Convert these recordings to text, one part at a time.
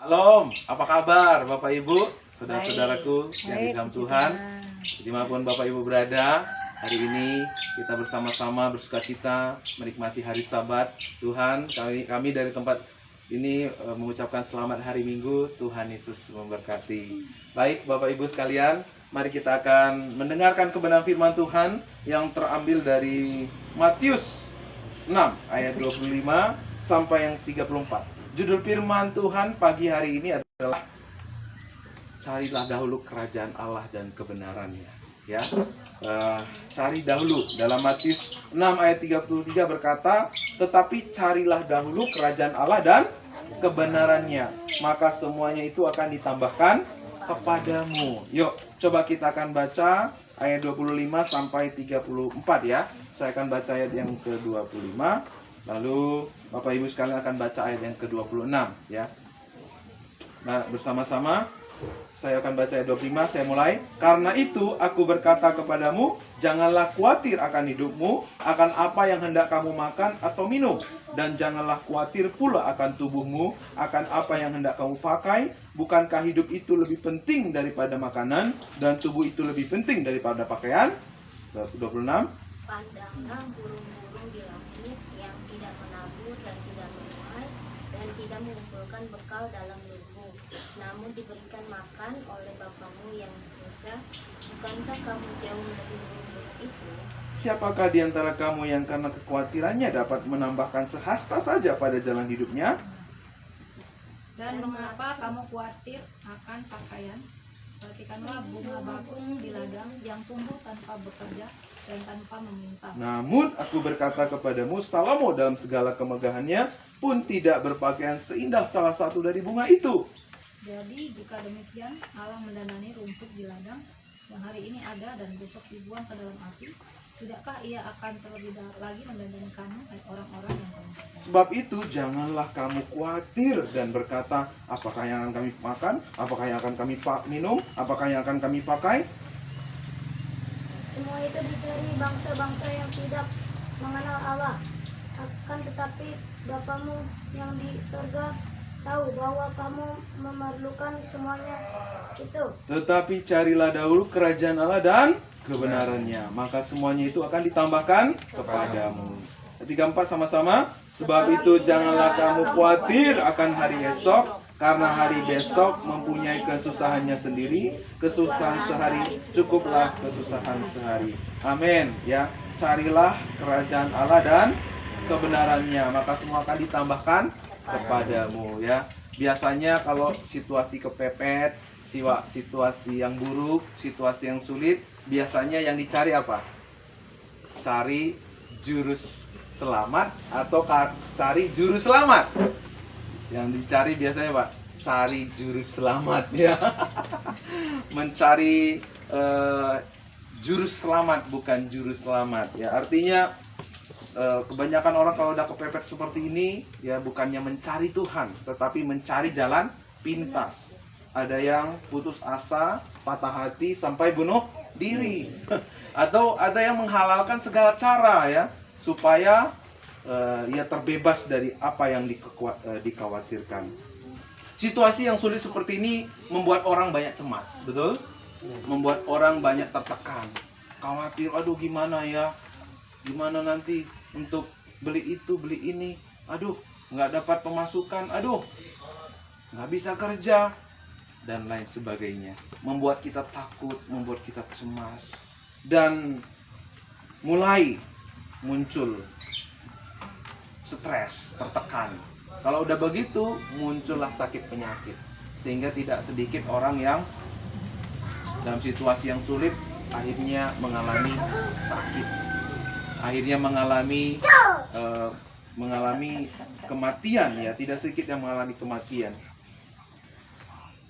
Halo, apa kabar Bapak Ibu, saudara-saudaraku Baik. yang di dalam Baik, Tuhan, Tuhan. dimanapun Bapak Ibu berada. Hari ini kita bersama-sama bersukacita menikmati hari Sabat Tuhan. Kami dari tempat ini mengucapkan selamat hari Minggu. Tuhan Yesus memberkati. Baik Bapak Ibu sekalian, mari kita akan mendengarkan kebenaran firman Tuhan yang terambil dari Matius 6 ayat 25 sampai yang 34. Judul firman Tuhan pagi hari ini adalah carilah dahulu kerajaan Allah dan kebenarannya. Ya, cari dahulu. Dalam Matius 6 ayat 33 berkata, tetapi carilah dahulu kerajaan Allah dan kebenarannya, maka semuanya itu akan ditambahkan kepadamu. Yuk, coba kita akan baca ayat 25 sampai 34 ya. Saya akan baca ayat yang ke-25. Lalu Bapak Ibu sekalian akan baca ayat yang ke-26 ya. Nah, bersama-sama saya akan baca ayat 25, saya mulai. Karena itu aku berkata kepadamu, janganlah khawatir akan hidupmu, akan apa yang hendak kamu makan atau minum, dan janganlah khawatir pula akan tubuhmu, akan apa yang hendak kamu pakai. Bukankah hidup itu lebih penting daripada makanan, dan tubuh itu lebih penting daripada pakaian? 26. Pandanglah burung-burung di langit yang tidak menabur dan tidak menuai dan tidak mengumpulkan bekal dalam lumbung, namun diberikan makan oleh Bapamu yang di surga. Bukankah kamu jauh lebih burung-burung itu? Siapakah di antara kamu yang karena kekhawatirannya dapat menambahkan sehasta saja pada jalan hidupnya? Dan mengapa kamu khawatir akan pakaian? Perhatikanlah bunga bakung di ladang yang tumbuh tanpa bekerja dan tanpa meminta. Namun aku berkata kepadamu, Salomo dalam segala kemegahannya pun tidak berpakaian seindah salah satu dari bunga itu. Jadi jika demikian Allah mendandani rumput di ladang yang hari ini ada dan besok dibuang ke dalam api, tidakkah ia akan terlebih lagi mendandani kamu, hai orang-orang yang kamu percaya? Sebab itu janganlah kamu khawatir dan berkata, apakah yang akan kami makan, apakah yang akan kami minum, apakah yang akan kami pakai. Semua itu dicari bangsa-bangsa yang tidak mengenal Allah. Akan tetapi Bapamu yang di surga tahu bahwa kamu memerlukan semuanya itu. Tetapi carilah dahulu kerajaan Allah dan kebenarannya, maka semuanya itu akan ditambahkan kepadamu. 34 sama-sama. Sebab itu janganlah kamu khawatir akan hari esok, karena hari besok mempunyai kesusahannya sendiri. Kesusahan sehari cukuplah kesusahan sehari. Amin ya. Carilah kerajaan Allah dan kebenarannya, maka semua akan ditambahkan kepadamu ya. Biasanya kalau situasi kepepet, situasi yang buruk, situasi yang sulit, biasanya yang dicari apa? Cari jurus selamat atau cari juru selamat? Yang dicari biasanya Pak, cari juru selamat ya. Mencari juru selamat bukan juru selamat ya. Artinya kebanyakan orang kalau udah kepepet seperti ini ya, bukannya mencari Tuhan tetapi mencari jalan pintas. Ada yang putus asa, patah hati sampai bunuh diri. Atau ada yang menghalalkan segala cara ya supaya ia terbebas dari apa yang dikhawatirkan. Situasi yang sulit seperti ini membuat orang banyak cemas, betul? Membuat orang banyak tertekan, khawatir, aduh gimana ya, gimana nanti untuk beli itu, beli ini, aduh nggak dapat pemasukan, aduh nggak bisa kerja, dan lain sebagainya. Membuat kita takut, membuat kita cemas, dan mulai muncul stres, tertekan. Kalau udah begitu, muncullah sakit penyakit. Sehingga tidak sedikit orang yang dalam situasi yang sulit akhirnya mengalami sakit, akhirnya mengalami kematian ya. Tidak sedikit yang mengalami kematian.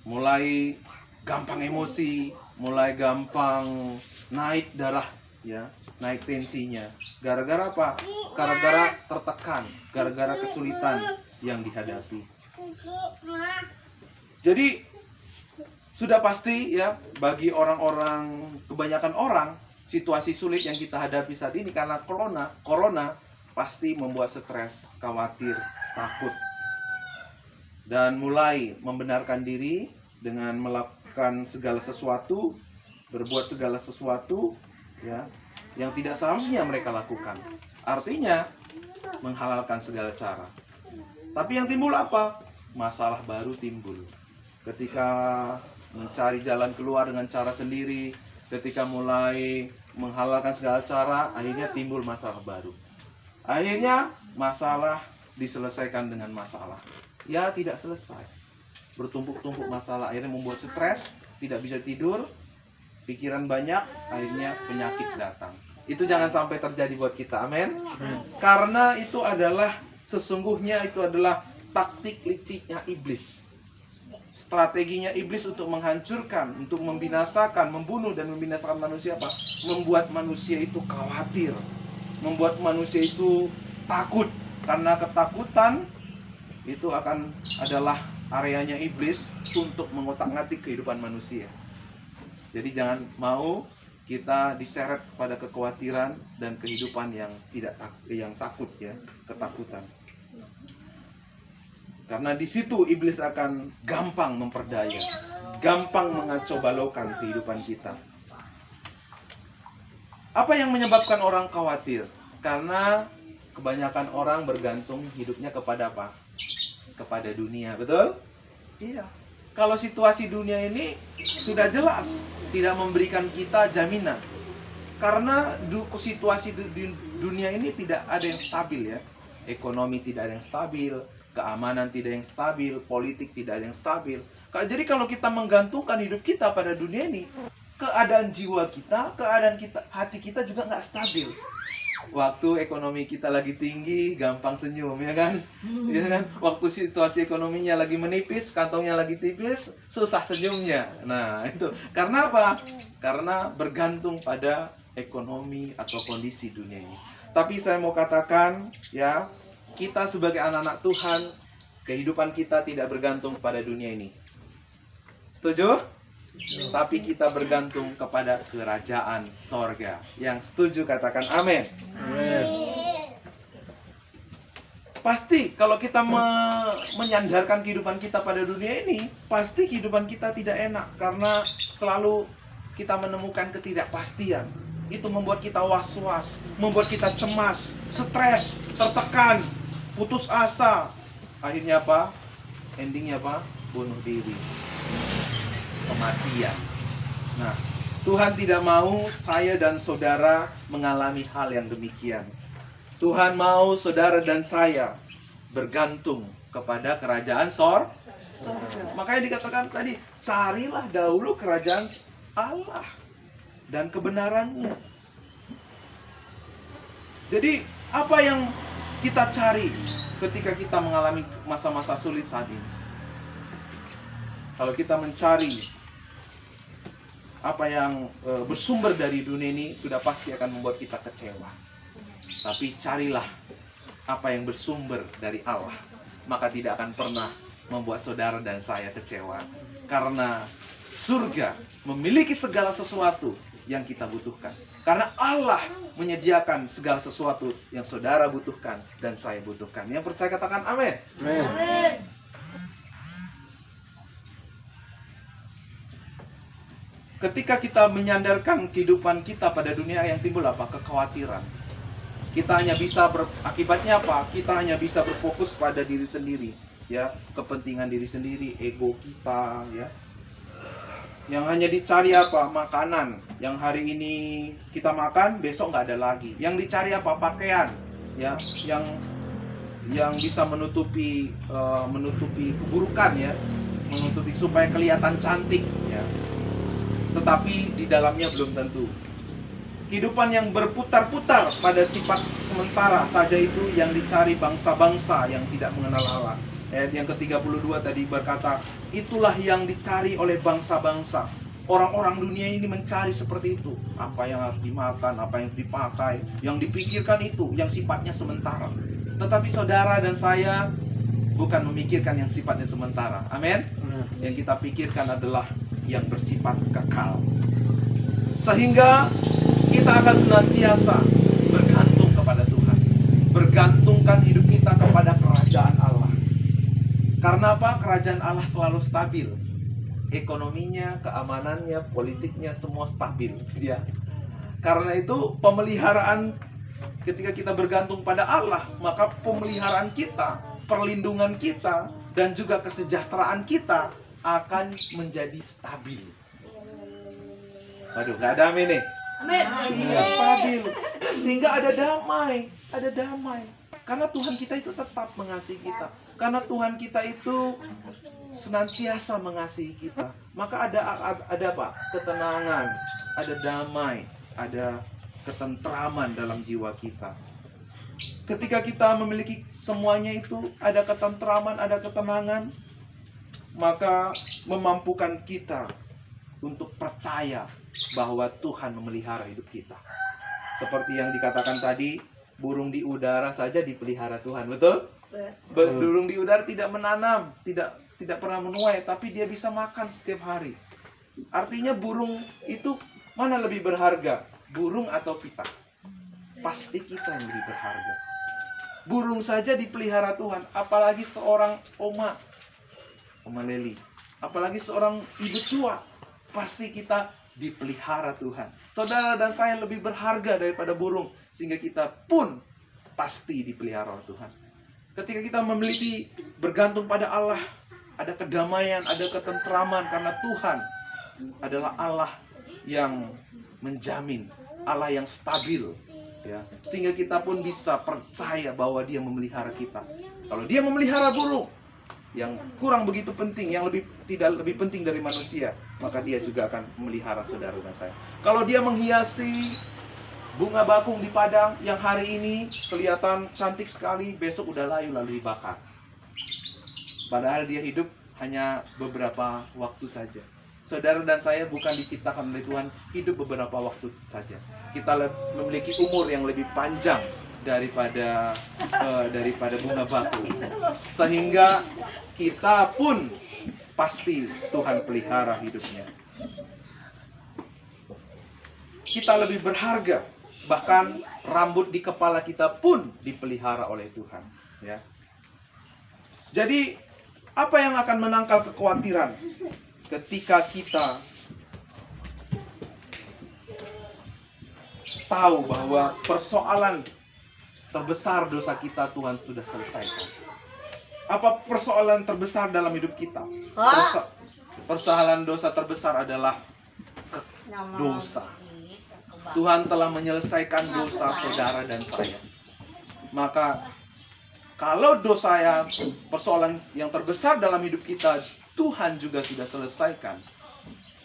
Mulai gampang emosi, mulai gampang naik darah ya, naik tensinya. Gara-gara apa? Gara-gara tertekan, gara-gara kesulitan yang dihadapi. Jadi sudah pasti ya, bagi orang-orang, kebanyakan orang, situasi sulit yang kita hadapi saat ini karena corona pasti membuat stres, khawatir, takut. dan mulai membenarkan diri dengan melakukan segala sesuatu, berbuat segala sesuatu ya yang tidak seharusnya mereka lakukan. Artinya menghalalkan segala cara. Tapi yang timbul apa? Masalah baru timbul. Ketika mencari jalan keluar dengan cara sendiri, ketika mulai menghalalkan segala cara, akhirnya timbul masalah baru. Akhirnya masalah diselesaikan dengan masalah. Ya tidak selesai. Bertumpuk-tumpuk masalah, akhirnya membuat stres, tidak bisa tidur, pikiran banyak, akhirnya penyakit datang. Itu jangan sampai terjadi buat kita, amin. Karena itu adalah sesungguhnya itu adalah taktik liciknya iblis. Strateginya iblis untuk menghancurkan, untuk membinasakan, membunuh dan membinasakan manusia apa? Membuat manusia itu khawatir, membuat manusia itu takut. Karena ketakutan itu adalah areanya iblis untuk mengotak-ngatik kehidupan manusia. Jadi jangan mau kita diseret pada kekhawatiran dan kehidupan yang takut ya, ketakutan. Karena di situ iblis akan gampang memperdaya, gampang mengacau balaukan kehidupan kita. Apa yang menyebabkan orang khawatir? Karena kebanyakan orang bergantung hidupnya kepada apa? Kepada dunia, betul? Iya. Kalau situasi dunia ini sudah jelas tidak memberikan kita jaminan. Karena situasi di dunia ini tidak ada yang stabil ya. Ekonomi tidak ada yang stabil, keamanan tidak yang stabil, politik tidak ada yang stabil. Jadi kalau kita menggantungkan hidup kita pada dunia ini, keadaan jiwa kita, hati kita juga nggak stabil. Waktu ekonomi kita lagi tinggi, gampang senyum, ya kan? Ya kan? Waktu situasi ekonominya lagi menipis, kantongnya lagi tipis, susah senyumnya. Nah, itu karena apa? Karena bergantung pada ekonomi atau kondisi dunia ini. Tapi saya mau katakan, ya, kita sebagai anak-anak Tuhan, kehidupan kita tidak bergantung pada dunia ini. Setuju? Tapi kita bergantung kepada kerajaan sorga. Yang setuju katakan amin. Amin. Pasti kalau kita menyandarkan kehidupan kita pada dunia ini, pasti kehidupan kita tidak enak. Karena selalu kita menemukan ketidakpastian. Itu membuat kita was-was, membuat kita cemas, stres, tertekan, putus asa. Akhirnya apa? Endingnya apa? Bunuh diri, kematian. Nah, Tuhan tidak mau saya dan saudara mengalami hal yang demikian. Tuhan mau saudara dan saya bergantung kepada kerajaan sorga. Makanya dikatakan tadi, carilah dahulu kerajaan Allah dan kebenarannya. Jadi, apa yang kita cari ketika kita mengalami masa-masa sulit saat ini? Kalau kita mencari apa yang bersumber dari dunia ini, sudah pasti akan membuat kita kecewa. Tapi carilah apa yang bersumber dari Allah, maka tidak akan pernah membuat saudara dan saya kecewa. Karena surga memiliki segala sesuatu yang kita butuhkan. Karena Allah menyediakan segala sesuatu yang saudara butuhkan dan saya butuhkan. Yang percaya katakan amin. Amin. Ketika kita menyandarkan kehidupan kita pada dunia, yang timbul apa? Kekhawatiran. Kita hanya bisa akibatnya apa? Kita hanya bisa berfokus pada diri sendiri, ya, kepentingan diri sendiri, ego kita, ya. Yang hanya dicari apa? Makanan. Yang hari ini kita makan, besok nggak ada lagi. Yang dicari apa? Pakaian, ya, yang bisa menutupi keburukan, ya, menutupi supaya kelihatan cantik, ya. Tetapi di dalamnya belum tentu. Kehidupan yang berputar-putar pada sifat sementara saja itu yang dicari bangsa-bangsa yang tidak mengenal Allah. Ayat yang ke-32 tadi berkata, itulah yang dicari oleh bangsa-bangsa. Orang-orang dunia ini mencari seperti itu. Apa yang harus dimakan, apa yang dipakai, yang dipikirkan itu, yang sifatnya sementara. Tetapi saudara dan saya bukan memikirkan yang sifatnya sementara. Amin. Yang kita pikirkan adalah yang bersifat kekal. Sehingga kita akan senantiasa bergantung kepada Tuhan. Bergantungkan hidup kita kepada kerajaan Allah. Karena apa? Kerajaan Allah selalu stabil. Ekonominya, keamanannya, politiknya semua stabil, ya. Karena itu pemeliharaan, ketika kita bergantung pada Allah, maka pemeliharaan kita, perlindungan kita, dan juga kesejahteraan kita akan menjadi stabil. Waduh, nggak ada amin nih. Iya, stabil. Sehingga ada damai, ada damai. Karena Tuhan kita itu tetap mengasihi kita. Karena Tuhan kita itu senantiasa mengasihi kita. Maka ada apa? Ketenangan, ada damai, ada ketentraman dalam jiwa kita. Ketika kita memiliki semuanya itu, ada ketentraman, ada ketenangan, maka memampukan kita untuk percaya bahwa Tuhan memelihara hidup kita. Seperti yang dikatakan tadi, burung di udara saja dipelihara Tuhan, betul? Burung di udara tidak menanam, tidak pernah menuai, tapi dia bisa makan setiap hari. Artinya burung itu mana lebih berharga? Burung atau kita? Pasti kita yang lebih berharga. Burung saja dipelihara Tuhan, apalagi seorang Oma Leli, apalagi seorang ibu tua, pasti kita dipelihara Tuhan. Saudara dan saya lebih berharga daripada burung, sehingga kita pun pasti dipelihara oleh Tuhan. Ketika kita memiliki bergantung pada Allah, ada kedamaian, ada ketentraman, karena Tuhan adalah Allah yang menjamin, Allah yang stabil, ya. Sehingga kita pun bisa percaya bahwa Dia memelihara kita. Kalau Dia memelihara burung yang kurang begitu penting, yang tidak lebih penting dari manusia, maka Dia juga akan memelihara saudara dan saya. Kalau Dia menghiasi bunga bakung di padang yang hari ini kelihatan cantik sekali, besok udah layu lalu dibakar. Padahal dia hidup hanya beberapa waktu saja. Saudara dan saya bukan diciptakan oleh Tuhan hidup beberapa waktu saja. Kita memiliki umur yang lebih panjang daripada bunga bakung. Sehingga kita pun pasti Tuhan pelihara hidupnya. Kita lebih berharga. Bahkan rambut di kepala kita pun dipelihara oleh Tuhan, ya. Jadi, apa yang akan menangkal kekhawatiran ketika kita tahu bahwa persoalan terbesar dosa kita Tuhan sudah selesaikan? Apa persoalan terbesar dalam hidup kita? Persoalan dosa terbesar adalah dosa. Tuhan telah menyelesaikan dosa saudara dan saya. Maka kalau dosa yang persoalan yang terbesar dalam hidup kita Tuhan juga sudah selesaikan,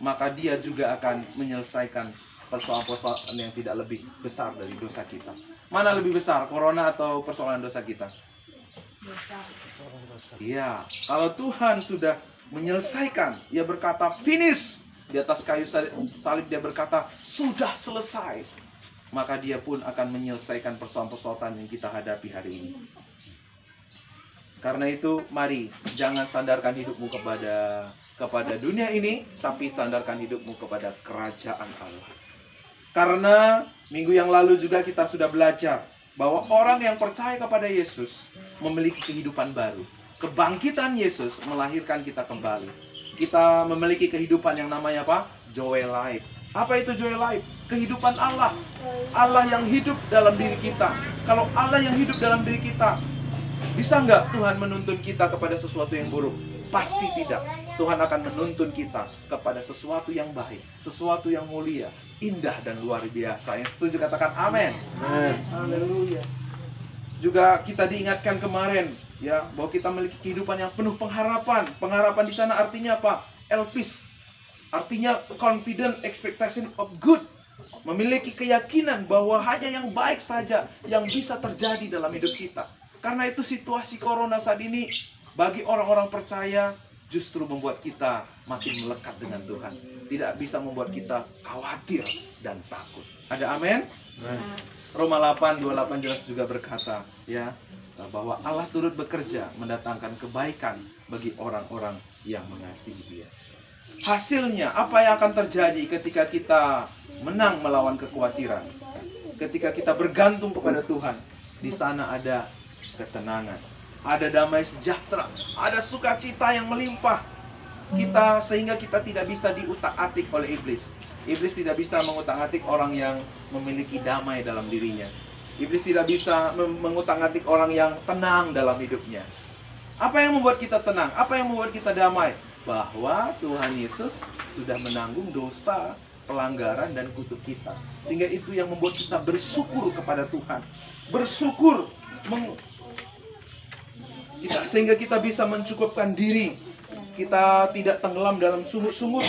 maka Dia juga akan menyelesaikan persoalan-persoalan yang tidak lebih besar dari dosa kita. Mana lebih besar, corona atau persoalan dosa kita? Iya, kalau Tuhan sudah menyelesaikan, Dia berkata finish. Di atas kayu salib Dia berkata, sudah selesai. Maka Dia pun akan menyelesaikan persoalan-persoalan yang kita hadapi hari ini. Karena itu, mari jangan sandarkan hidupmu kepada dunia ini, tapi sandarkan hidupmu kepada kerajaan Allah. Karena minggu yang lalu juga kita sudah belajar bahwa orang yang percaya kepada Yesus memiliki kehidupan baru. Kebangkitan Yesus melahirkan kita kembali. Kita memiliki kehidupan yang namanya apa? Joy life. Apa itu joy life? Kehidupan Allah. Allah yang hidup dalam diri kita. Kalau Allah yang hidup dalam diri kita, bisa nggak Tuhan menuntun kita kepada sesuatu yang buruk? Pasti tidak. Tuhan akan menuntun kita kepada sesuatu yang baik, sesuatu yang mulia, indah dan luar biasa. Yang setuju katakan amin. Haleluya. Juga kita diingatkan kemarin, ya, bahwa kita memiliki kehidupan yang penuh pengharapan. Pengharapan di sana artinya apa? Elpis. Artinya confident expectation of good. Memiliki keyakinan bahwa hanya yang baik saja yang bisa terjadi dalam hidup kita. Karena itu situasi corona saat ini bagi orang-orang percaya justru membuat kita makin melekat dengan Tuhan. Tidak bisa membuat kita khawatir dan takut. Ada amin? Roma 8:28 jelas juga berkata, ya, bahwa Allah turut bekerja mendatangkan kebaikan bagi orang-orang yang mengasihi Dia. Hasilnya apa yang akan terjadi ketika kita menang melawan kekhawatiran? Ketika kita bergantung kepada Tuhan, di sana ada ketenangan, ada damai sejahtera, ada sukacita yang melimpah kita, sehingga kita tidak bisa diutak-atik oleh iblis. Iblis tidak bisa mengutak-atik orang yang memiliki damai dalam dirinya. Iblis tidak bisa mengutak-atik orang yang tenang dalam hidupnya. Apa yang membuat kita tenang? Apa yang membuat kita damai? Bahwa Tuhan Yesus sudah menanggung dosa, pelanggaran, dan kutuk kita. Sehingga itu yang membuat kita bersyukur kepada Tuhan. Bersyukur sehingga kita bisa mencukupkan diri. Kita tidak tenggelam dalam sumur-sumur,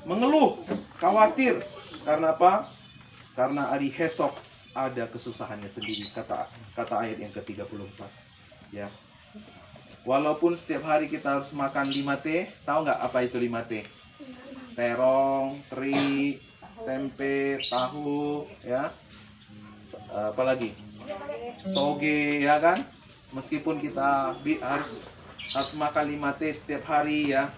mengeluh, khawatir. Karena apa? Karena hari esok ada kesusahannya sendiri, kata ayat yang ke-34. Ya. Walaupun setiap hari kita harus makan 5T, tahu nggak apa itu 5T? Terong, teri, tempe, tahu, ya. Apalagi? Toge, ya kan? Meskipun kita harus makan 5T setiap hari, ya,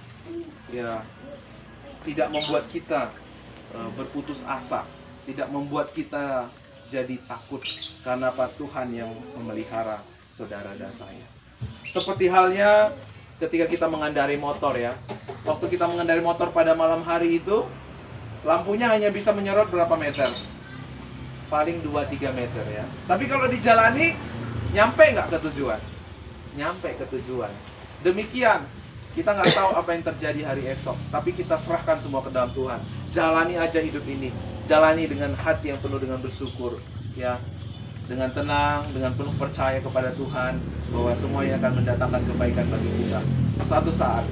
tidak membuat kita berputus asa, tidak membuat kita jadi takut, karena apa? Tuhan yang memelihara saudara dan saya. Seperti halnya ketika kita mengendarai motor, ya. Waktu kita mengendarai motor pada malam hari itu, lampunya hanya bisa menyorot berapa meter? Paling 2-3 meter, ya. Tapi kalau dijalani, nyampe nggak ke tujuan? Nyampe ke tujuan. Demikian, kita nggak tahu apa yang terjadi hari esok, tapi kita serahkan semua ke dalam Tuhan. Jalani aja hidup ini, jalani dengan hati yang penuh dengan bersyukur, ya, dengan tenang, dengan penuh percaya kepada Tuhan bahwa semuanya akan mendatangkan kebaikan bagi kita. Suatu saat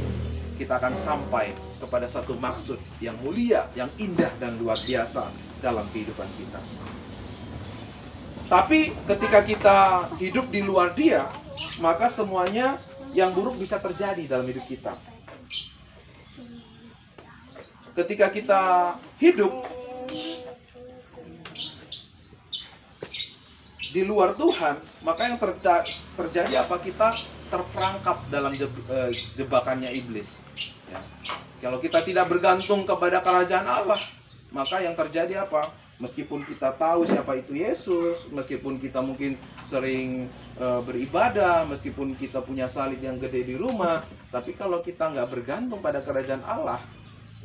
kita akan sampai kepada satu maksud yang mulia, yang indah dan luar biasa dalam kehidupan kita. Tapi ketika kita hidup di luar Dia, maka semuanya yang buruk bisa terjadi dalam hidup kita. Ketika kita hidup di luar Tuhan, maka yang terjadi apa? Kita terperangkap dalam jebakannya iblis. Ya. Kalau kita tidak bergantung kepada kerajaan Allah, maka yang terjadi apa? Meskipun kita tahu siapa itu Yesus, meskipun kita mungkin sering beribadah, meskipun kita punya salib yang gede di rumah, tapi kalau kita nggak bergantung pada kerajaan Allah,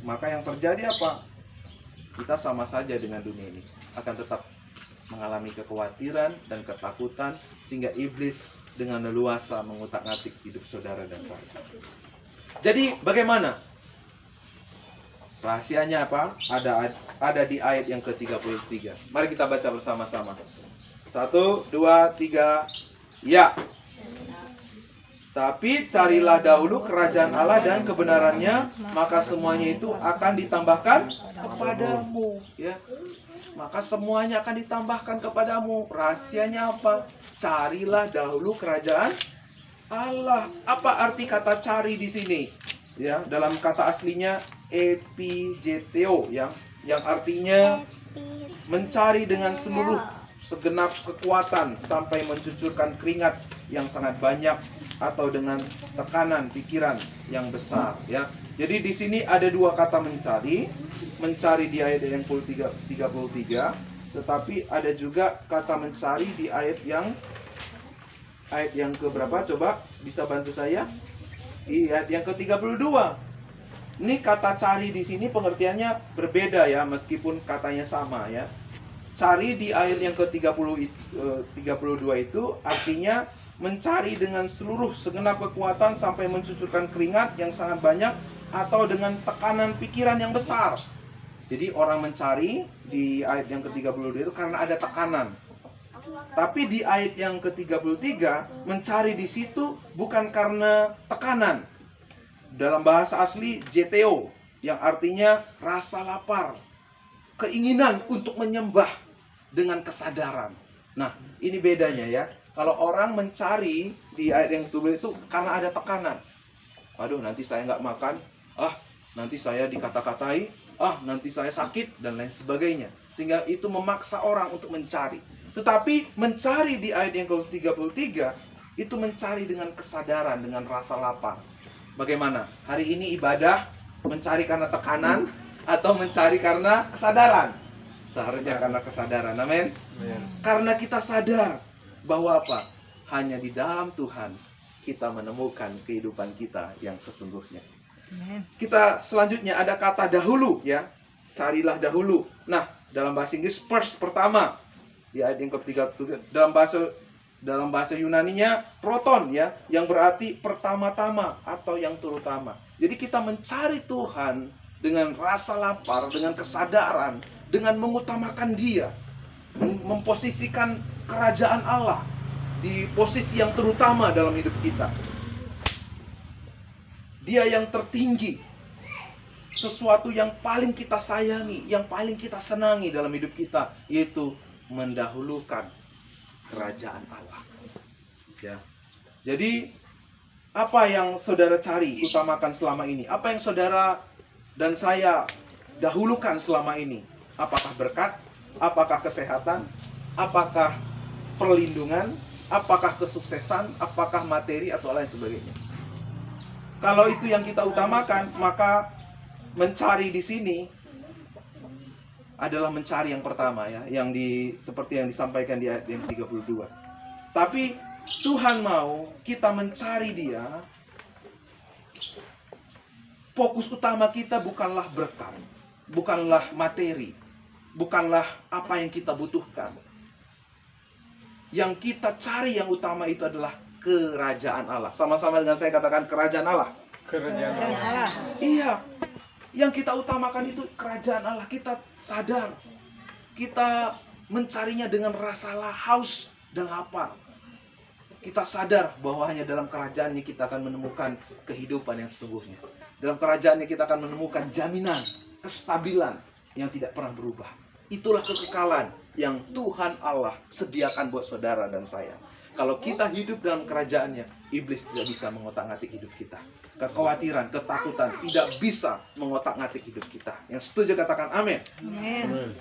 maka yang terjadi apa? Kita sama saja dengan dunia ini, akan tetap mengalami kekhawatiran dan ketakutan, sehingga iblis dengan leluasa mengutak-atik hidup saudara dan saya. Jadi bagaimana? Rahasianya apa? Ada di ayat yang ke-33. Mari kita baca bersama-sama. 1, 2, 3. Ya. Tapi carilah dahulu kerajaan Allah dan kebenarannya, maka semuanya itu akan ditambahkan kepadamu. Ya. Maka semuanya akan ditambahkan kepadamu. Rahasianya apa? Carilah dahulu kerajaan Allah. Apa arti kata cari di sini? Ya, dalam kata aslinya epigeteo, yang artinya mencari dengan segenap kekuatan sampai mencucurkan keringat yang sangat banyak, atau dengan tekanan pikiran yang besar, ya. Jadi di sini ada dua kata mencari di ayat yang 33, tetapi ada juga kata mencari di ayat yang ke berapa? Coba bisa bantu saya? Ayat yang ke-32. Ini kata cari di sini pengertiannya berbeda, ya, meskipun katanya sama, ya. Cari di ayat yang ke-32 itu artinya mencari dengan segenap kekuatan sampai mencucurkan keringat yang sangat banyak, atau dengan tekanan pikiran yang besar. Jadi orang mencari di ayat yang ke-32 itu karena ada tekanan. Tapi di ayat yang ke-33, mencari di situ bukan karena tekanan. Dalam bahasa asli jeteo, yang artinya rasa lapar, keinginan untuk menyembah dengan kesadaran. Nah, ini bedanya, ya. Kalau orang mencari di ayat yang ke-32 itu karena ada tekanan. Waduh, nanti saya nggak makan, nanti saya dikata-katai, nanti saya sakit, dan lain sebagainya. Sehingga itu memaksa orang untuk mencari. Tetapi mencari di ayat yang ke-33 itu mencari dengan kesadaran, dengan rasa lapar. Bagaimana? Hari ini ibadah mencari karena tekanan atau mencari karena kesadaran? Seharusnya karena kesadaran. Amin. Karena kita sadar bahwa apa? Hanya di dalam Tuhan kita menemukan kehidupan kita yang sesungguhnya. Amen. Kita selanjutnya ada kata dahulu ya. Carilah dahulu. Nah, dalam bahasa Inggris first, pertama. Di ayat yang ketiga, dalam bahasa Yunaninya proton ya, yang berarti pertama-tama atau yang terutama. Jadi kita mencari Tuhan dengan rasa lapar, dengan kesadaran, dengan mengutamakan Dia, memposisikan kerajaan Allah di posisi yang terutama dalam hidup kita. Dia yang tertinggi, sesuatu yang paling kita sayangi, yang paling kita senangi dalam hidup kita, yaitu mendahulukan kerajaan Allah. Ya. Jadi apa yang saudara cari, utamakan selama ini? Apa yang saudara dan saya dahulukan selama ini? Apakah berkat? Apakah kesehatan? Apakah perlindungan? Apakah kesuksesan? Apakah materi atau lain sebagainya? Kalau itu yang kita utamakan, maka mencari di sini adalah mencari yang pertama ya, seperti yang disampaikan di ayat yang 32. Tapi Tuhan mau kita mencari Dia. Fokus utama kita bukanlah berkat, bukanlah materi, bukanlah apa yang kita butuhkan. Yang kita cari yang utama itu adalah kerajaan Allah. Sama-sama dengan saya katakan kerajaan Allah. Kerajaan Allah. Iya. Yang kita utamakan itu kerajaan Allah. Kita sadar. Kita mencarinya dengan rasa haus dan lapar. Kita sadar bahwa hanya dalam kerajaannya kita akan menemukan kehidupan yang sesungguhnya. Dalam kerajaannya kita akan menemukan jaminan, kestabilan yang tidak pernah berubah. Itulah kekekalan yang Tuhan Allah sediakan buat saudara dan saya. Kalau kita hidup dalam kerajaannya, iblis tidak bisa mengotak-ngatik hidup kita. Kekhawatiran, ketakutan tidak bisa mengotak-ngatik hidup kita. Yang setuju katakan amin. Amen.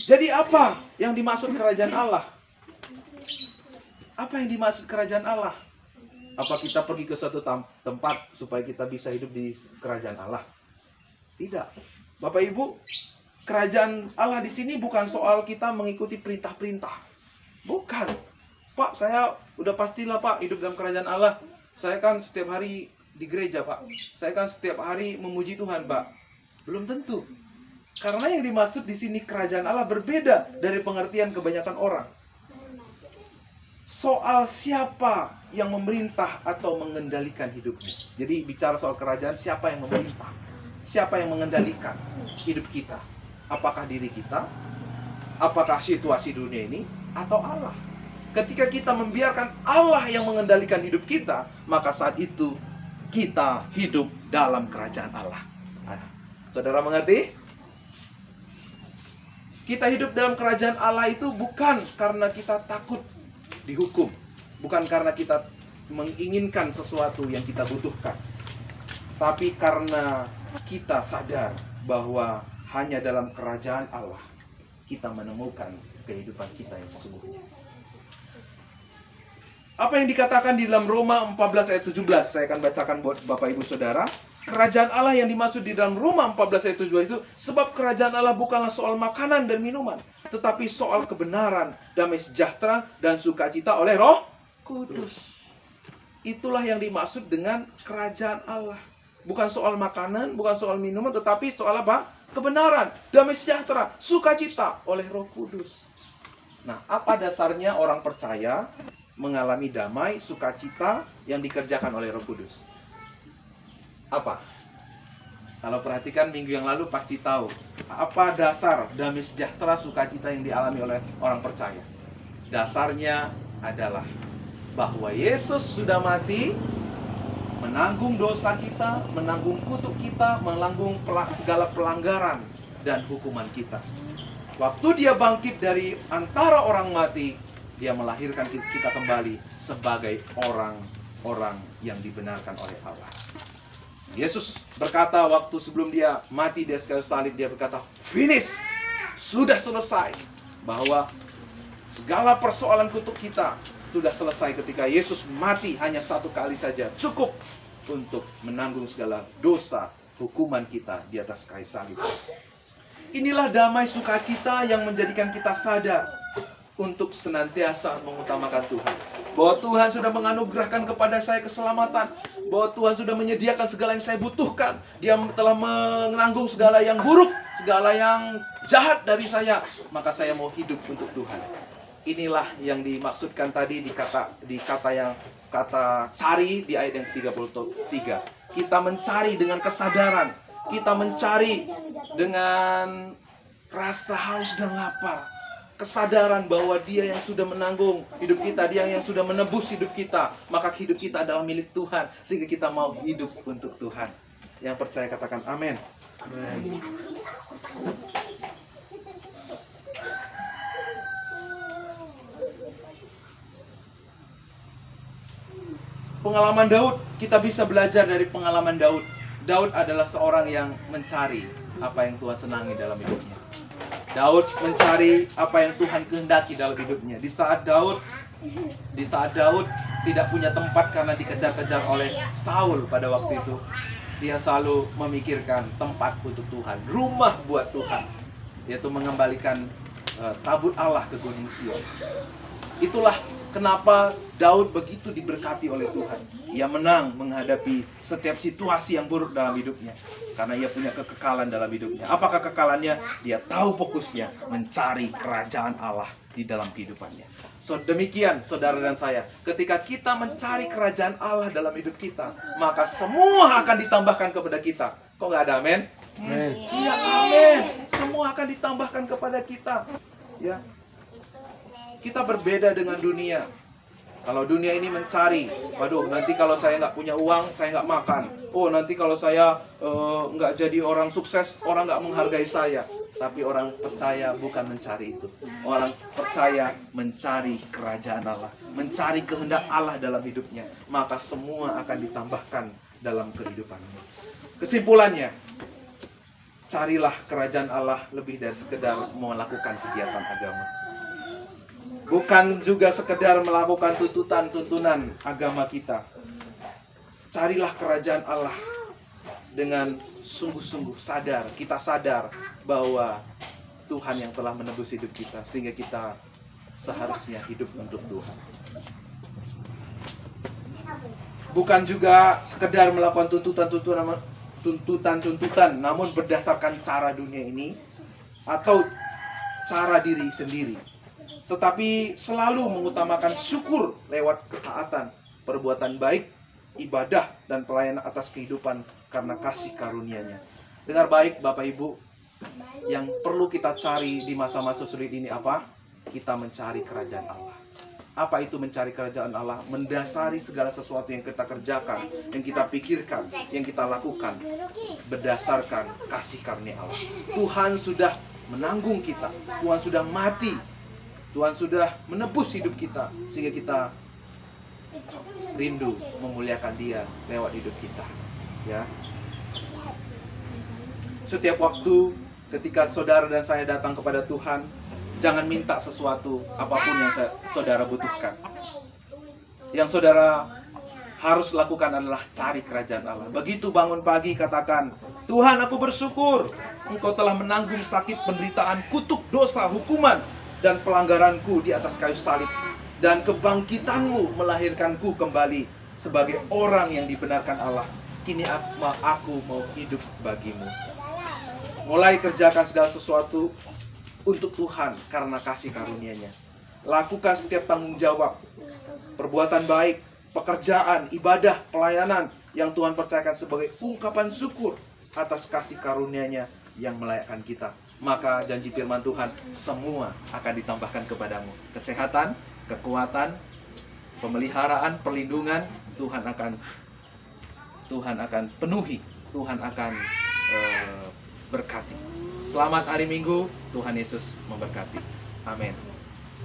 Jadi apa yang dimaksud kerajaan Allah? Apa yang dimaksud kerajaan Allah? Apa kita pergi ke suatu tempat supaya kita bisa hidup di kerajaan Allah? Tidak. Bapak Ibu, kerajaan Allah di sini bukan soal kita mengikuti perintah-perintah. Bukan. Pak, saya udah pastilah Pak hidup dalam kerajaan Allah. Saya kan setiap hari di gereja Pak. Saya kan setiap hari memuji Tuhan Pak. Belum tentu. Karena yang dimaksud di sini kerajaan Allah berbeda dari pengertian kebanyakan orang. Soal siapa yang memerintah atau mengendalikan hidupnya. Jadi bicara soal kerajaan, siapa yang memerintah? Siapa yang mengendalikan hidup kita? Apakah diri kita? Apakah situasi dunia ini? Atau Allah? Ketika kita membiarkan Allah yang mengendalikan hidup kita, maka saat itu kita hidup dalam kerajaan Allah. Nah, saudara mengerti? Kita hidup dalam kerajaan Allah itu bukan karena kita takut dihukum, bukan karena kita menginginkan sesuatu yang kita butuhkan, tapi karena kita sadar bahwa hanya dalam kerajaan Allah kita menemukan kehidupan kita yang sesungguhnya. Apa yang dikatakan di dalam Roma 14 ayat 17, saya akan bacakan buat Bapak Ibu Saudara. Kerajaan Allah yang dimaksud di dalam Roma 14 ayat 17 itu, sebab kerajaan Allah bukanlah soal makanan dan minuman, tetapi soal kebenaran, damai sejahtera, dan sukacita oleh Roh Kudus. Itulah yang dimaksud dengan kerajaan Allah. Bukan soal makanan, bukan soal minuman, tetapi soal apa? Kebenaran, damai sejahtera, sukacita oleh Roh Kudus. Nah, apa dasarnya orang percaya mengalami damai, sukacita yang dikerjakan oleh Roh Kudus? Apa? Kalau perhatikan minggu yang lalu pasti tahu. Apa dasar damai sejahtera, sukacita yang dialami oleh orang percaya? Dasarnya adalah bahwa Yesus sudah mati, menanggung dosa kita, menanggung kutuk kita, menanggung segala pelanggaran dan hukuman kita. Waktu Dia bangkit dari antara orang mati, Dia melahirkan kita kembali sebagai orang-orang yang dibenarkan oleh Allah. Yesus berkata waktu sebelum Dia mati di kayu salib, Dia berkata, finish, sudah selesai. Bahwa segala persoalan kutuk kita sudah selesai ketika Yesus mati hanya satu kali saja. Cukup untuk menanggung segala dosa, hukuman kita di atas kayu salib. Inilah damai sukacita yang menjadikan kita sadar untuk senantiasa mengutamakan Tuhan. Bahwa Tuhan sudah menganugerahkan kepada saya keselamatan. Bahwa Tuhan sudah menyediakan segala yang saya butuhkan. Dia telah menanggung segala yang buruk, segala yang jahat dari saya. Maka saya mau hidup untuk Tuhan. Inilah yang dimaksudkan tadi di kata cari di ayat yang 33. Kita mencari dengan kesadaran. Kita mencari dengan rasa haus dan lapar. Kesadaran bahwa Dia yang sudah menanggung hidup kita, Dia yang sudah menebus hidup kita. Maka hidup kita adalah milik Tuhan, sehingga kita mau hidup untuk Tuhan. Yang percaya katakan amin. Amin. Pengalaman Daud, kita bisa belajar dari pengalaman Daud. Daud adalah seorang yang mencari apa yang Tuhan senangi dalam hidupnya. Daud mencari apa yang Tuhan kehendaki dalam hidupnya. Di saat Daud tidak punya tempat karena dikejar-kejar oleh Saul pada waktu itu, dia selalu memikirkan tempat untuk Tuhan, rumah buat Tuhan, yaitu mengembalikan tabut Allah ke Gunung Sion. Itulah kenapa Daud begitu diberkati oleh Tuhan. Ia menang menghadapi setiap situasi yang buruk dalam hidupnya, karena ia punya kekekalan dalam hidupnya. Apa kekekalannya? Dia tahu fokusnya mencari kerajaan Allah di dalam kehidupannya. So, demikian saudara dan saya, ketika kita mencari kerajaan Allah dalam hidup kita, maka semua akan ditambahkan kepada kita. Kok nggak ada amin? Iya, amin. Semua akan ditambahkan kepada kita. Ya. Kita berbeda dengan dunia. Kalau dunia ini mencari, waduh, nanti kalau saya nggak punya uang, saya nggak makan. Oh, nanti kalau saya nggak jadi orang sukses, orang nggak menghargai saya. Tapi orang percaya bukan mencari itu. Orang percaya mencari kerajaan Allah, mencari kehendak Allah dalam hidupnya. Maka semua akan ditambahkan dalam kehidupannya. Kesimpulannya, carilah kerajaan Allah lebih dari sekedar melakukan kegiatan agama. Bukan juga sekedar melakukan tuntunan agama kita. Carilah kerajaan Allah dengan sungguh-sungguh sadar. Kita sadar bahwa Tuhan yang telah menebus hidup kita, sehingga kita seharusnya hidup untuk Tuhan. Bukan juga sekedar melakukan tuntutan, namun berdasarkan cara dunia ini atau cara diri sendiri. Tetapi selalu mengutamakan syukur lewat ketaatan, perbuatan baik, ibadah, dan pelayanan atas kehidupan karena kasih karunia-Nya. Dengar baik Bapak Ibu, yang perlu kita cari di masa-masa sulit ini apa? Kita mencari kerajaan Allah. Apa itu mencari kerajaan Allah? Mendasari segala sesuatu yang kita kerjakan, yang kita pikirkan, yang kita lakukan, berdasarkan kasih karunia Allah. Tuhan sudah menanggung kita, Tuhan sudah mati, Tuhan sudah menebus hidup kita, sehingga kita rindu memuliakan Dia lewat hidup kita. Ya. Setiap waktu ketika saudara dan saya datang kepada Tuhan, jangan minta sesuatu apapun yang saudara butuhkan. Yang saudara harus lakukan adalah cari kerajaan Allah. Begitu bangun pagi katakan, Tuhan, aku bersyukur Engkau telah menanggung sakit, penderitaan, kutuk, dosa, hukuman, dan pelanggaranku di atas kayu salib. Dan kebangkitanmu melahirkanku kembali sebagai orang yang dibenarkan Allah. Kini aku mau hidup bagimu. Mulai kerjakan segala sesuatu untuk Tuhan karena kasih karunia-Nya. Lakukan setiap tanggung jawab, perbuatan baik, pekerjaan, ibadah, pelayanan yang Tuhan percayakan sebagai ungkapan syukur atas kasih karunia-Nya yang melayakkan kita. Maka janji firman Tuhan, semua akan ditambahkan kepadamu. Kesehatan, kekuatan, pemeliharaan, perlindungan, Tuhan akan penuhi, Tuhan akan berkati. Selamat hari Minggu, Tuhan Yesus memberkati. Amin.